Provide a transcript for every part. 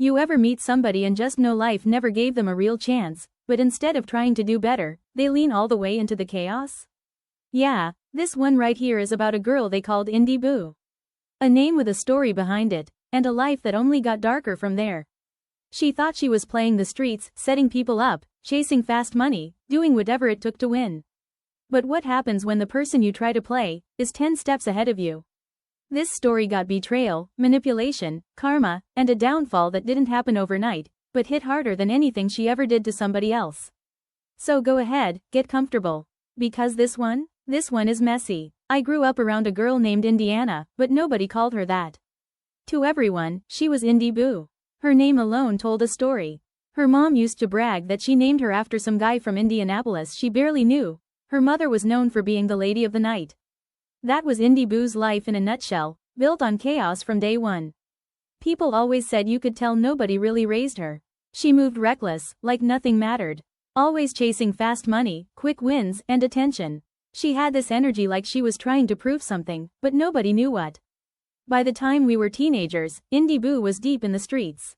You ever meet somebody and just know life never gave them a real chance, but instead of trying to do better, they lean all the way into the chaos? Yeah, this one right here is about a girl they called Indy Boo. A name with a story behind it, and a life that only got darker from there. She thought she was playing the streets, setting people up, chasing fast money, doing whatever it took to win. But what happens when the person you try to play is 10 steps ahead of you? This story got betrayal, manipulation, karma, and a downfall that didn't happen overnight, but hit harder than anything she ever did to somebody else. So go ahead, get comfortable. Because this one is messy. I grew up around a girl named Indiana, but nobody called her that. To everyone, she was Indy Boo. Her name alone told a story. Her mom used to brag that she named her after some guy from Indianapolis she barely knew. Her mother was known for being the lady of the night. That was Indy Boo's life in a nutshell, built on chaos from day one. People always said you could tell nobody really raised her. She moved reckless, like nothing mattered. Always chasing fast money, quick wins, and attention. She had this energy like she was trying to prove something, but nobody knew what. By the time we were teenagers, Indy Boo was deep in the streets.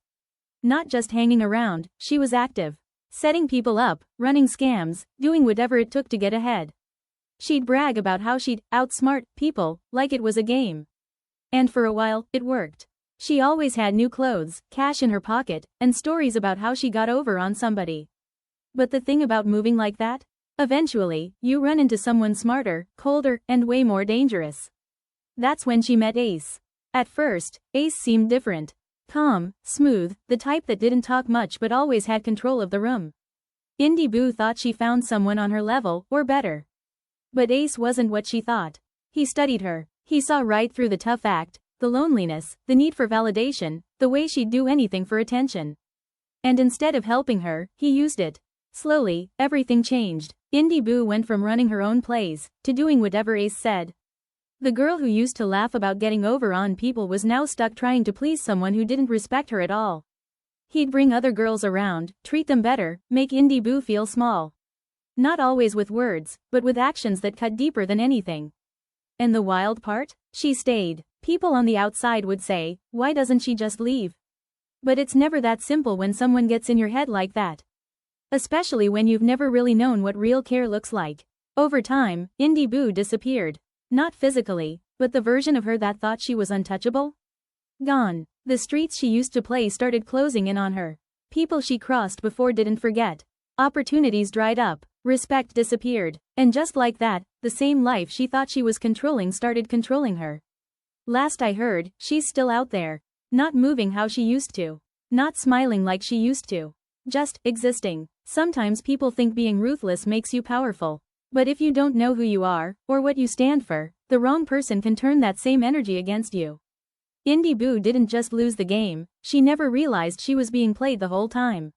Not just hanging around, she was active. Setting people up, running scams, doing whatever it took to get ahead. She'd brag about how she'd outsmart people, like it was a game. And for a while, it worked. She always had new clothes, cash in her pocket, and stories about how she got over on somebody. But the thing about moving like that? Eventually, you run into someone smarter, colder, and way more dangerous. That's when she met Ace. At first, Ace seemed different. Calm, smooth, the type that didn't talk much but always had control of the room. Indy Boo thought she found someone on her level, or better. But Ace wasn't what she thought. He studied her. He saw right through the tough act, the loneliness, the need for validation, the way she'd do anything for attention. And instead of helping her, he used it. Slowly, everything changed. Indy Boo went from running her own plays to doing whatever Ace said. The girl who used to laugh about getting over on people was now stuck trying to please someone who didn't respect her at all. He'd bring other girls around, treat them better, make Indy Boo feel small. Not always with words, but with actions that cut deeper than anything. And the wild part? She stayed. People on the outside would say, why doesn't she just leave? But it's never that simple when someone gets in your head like that. Especially when you've never really known what real care looks like. Over time, Indy Boo disappeared. Not physically, but the version of her that thought she was untouchable? Gone. The streets she used to play started closing in on her. People she crossed before didn't forget. Opportunities dried up. Respect disappeared. And just like that, the same life she thought she was controlling started controlling her. Last I heard, she's still out there. Not moving how she used to. Not smiling like she used to. Just existing. Sometimes people think being ruthless makes you powerful. But if you don't know who you are, or what you stand for, the wrong person can turn that same energy against you. Indy Boo didn't just lose the game, she never realized she was being played the whole time.